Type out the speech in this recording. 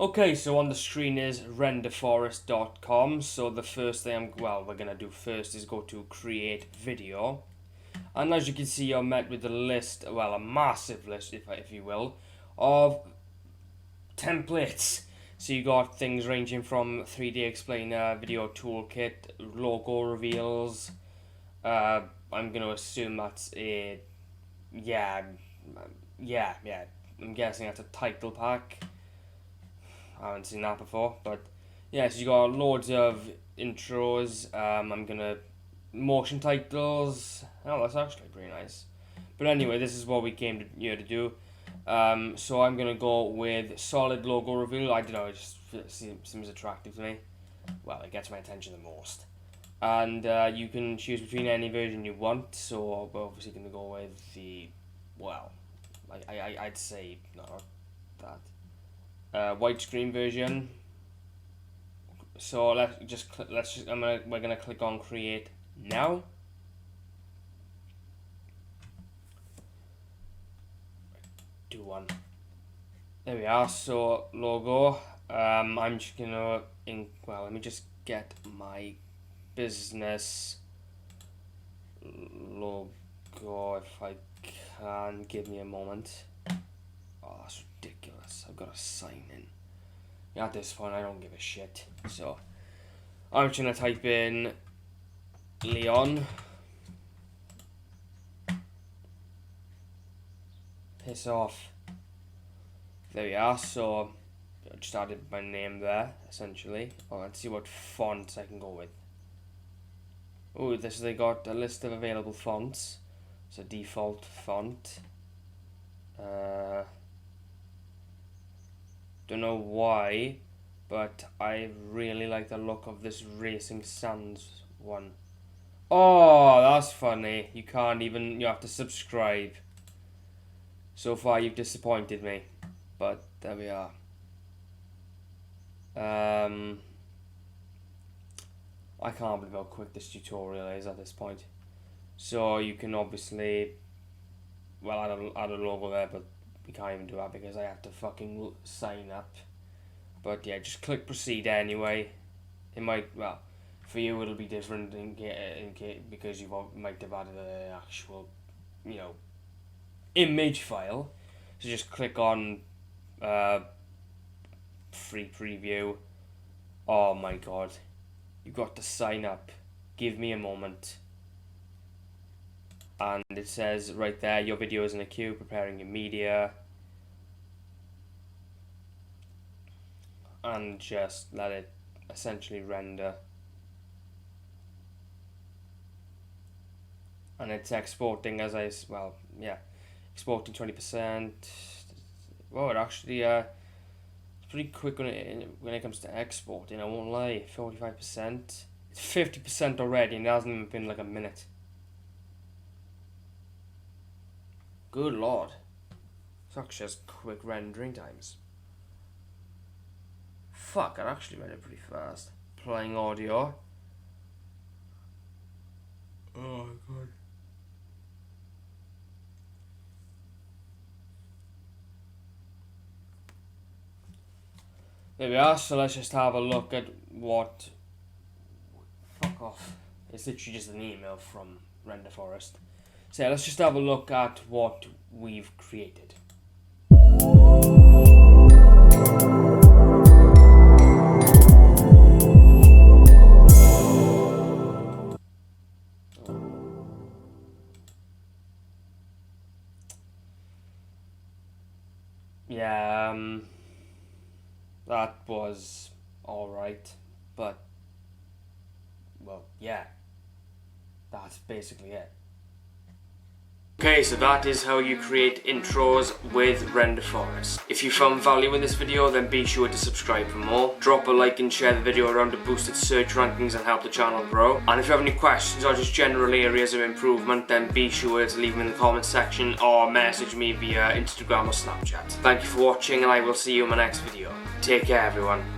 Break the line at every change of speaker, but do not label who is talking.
Okay, so on the screen is renderforest.com. So the first thing we're gonna do first is go to create video, and as you can see, you're met with a list, a massive list, if you will, of templates. So you got things ranging from 3D explainer, video toolkit, logo reveals. I'm gonna assume that's a yeah. I'm guessing that's a title pack. I haven't seen that before, but yeah, so you got loads of intros. I'm gonna motion titles. Oh, that's actually pretty nice. But anyway, this is what we came here to do. So I'm gonna go with solid logo reveal. I don't know, it just seems attractive to me. Well, it gets my attention the most. And you can choose between any version you want. So we're obviously gonna go with the I'd say not that. Widescreen version. So we're gonna click on create now. Do one. There we are. So logo. I'm just gonna let me just get my business logo if I can. Give me a moment. Oh, that's ridiculous. I've got to sign in. Yeah, at this point, I don't give a shit. So, I'm just going to type in Leon. Piss off. There we are. So, I just added my name there, essentially. Oh, let's see what fonts I can go with. Oh, they got a list of available fonts. So, default font. Don't know why, but I really like the look of this Racing Sands one. Oh, that's funny. You have to subscribe. So far you've disappointed me, but there we are. I can't believe how quick this tutorial is at this point. So you can obviously, add a logo there, but we can't even do that because I have to fucking sign up. But yeah, just click proceed anyway. It might, for you it'll be different because you might have added an actual, image file. So just click on free preview. Oh my god, you got to sign up. Give me a moment. And it says right there, your video is in a queue, preparing your media. And just let it essentially render. And it's exporting exporting 20%. Well, it actually, it's pretty quick when it comes to exporting, I won't lie, 45%. It's 50% already, and it hasn't even been like a minute. Good lord. Such as quick rendering times. Fuck, I actually read it pretty fast. Playing audio. Oh god. There we are, so let's just have a look at what... Fuck off. It's literally just an email from Renderforest. So yeah, let's just have a look at what we've created. Yeah, that was alright, but, well, yeah, that's basically it. Okay, so that is how you create intros with Renderforest. If you found value in this video, then be sure to subscribe for more. Drop a like and share the video around to boost its search rankings and help the channel grow. And if you have any questions or just general areas of improvement, then be sure to leave them in the comment section or message me via Instagram or Snapchat. Thank you for watching, and I will see you in my next video. Take care, everyone.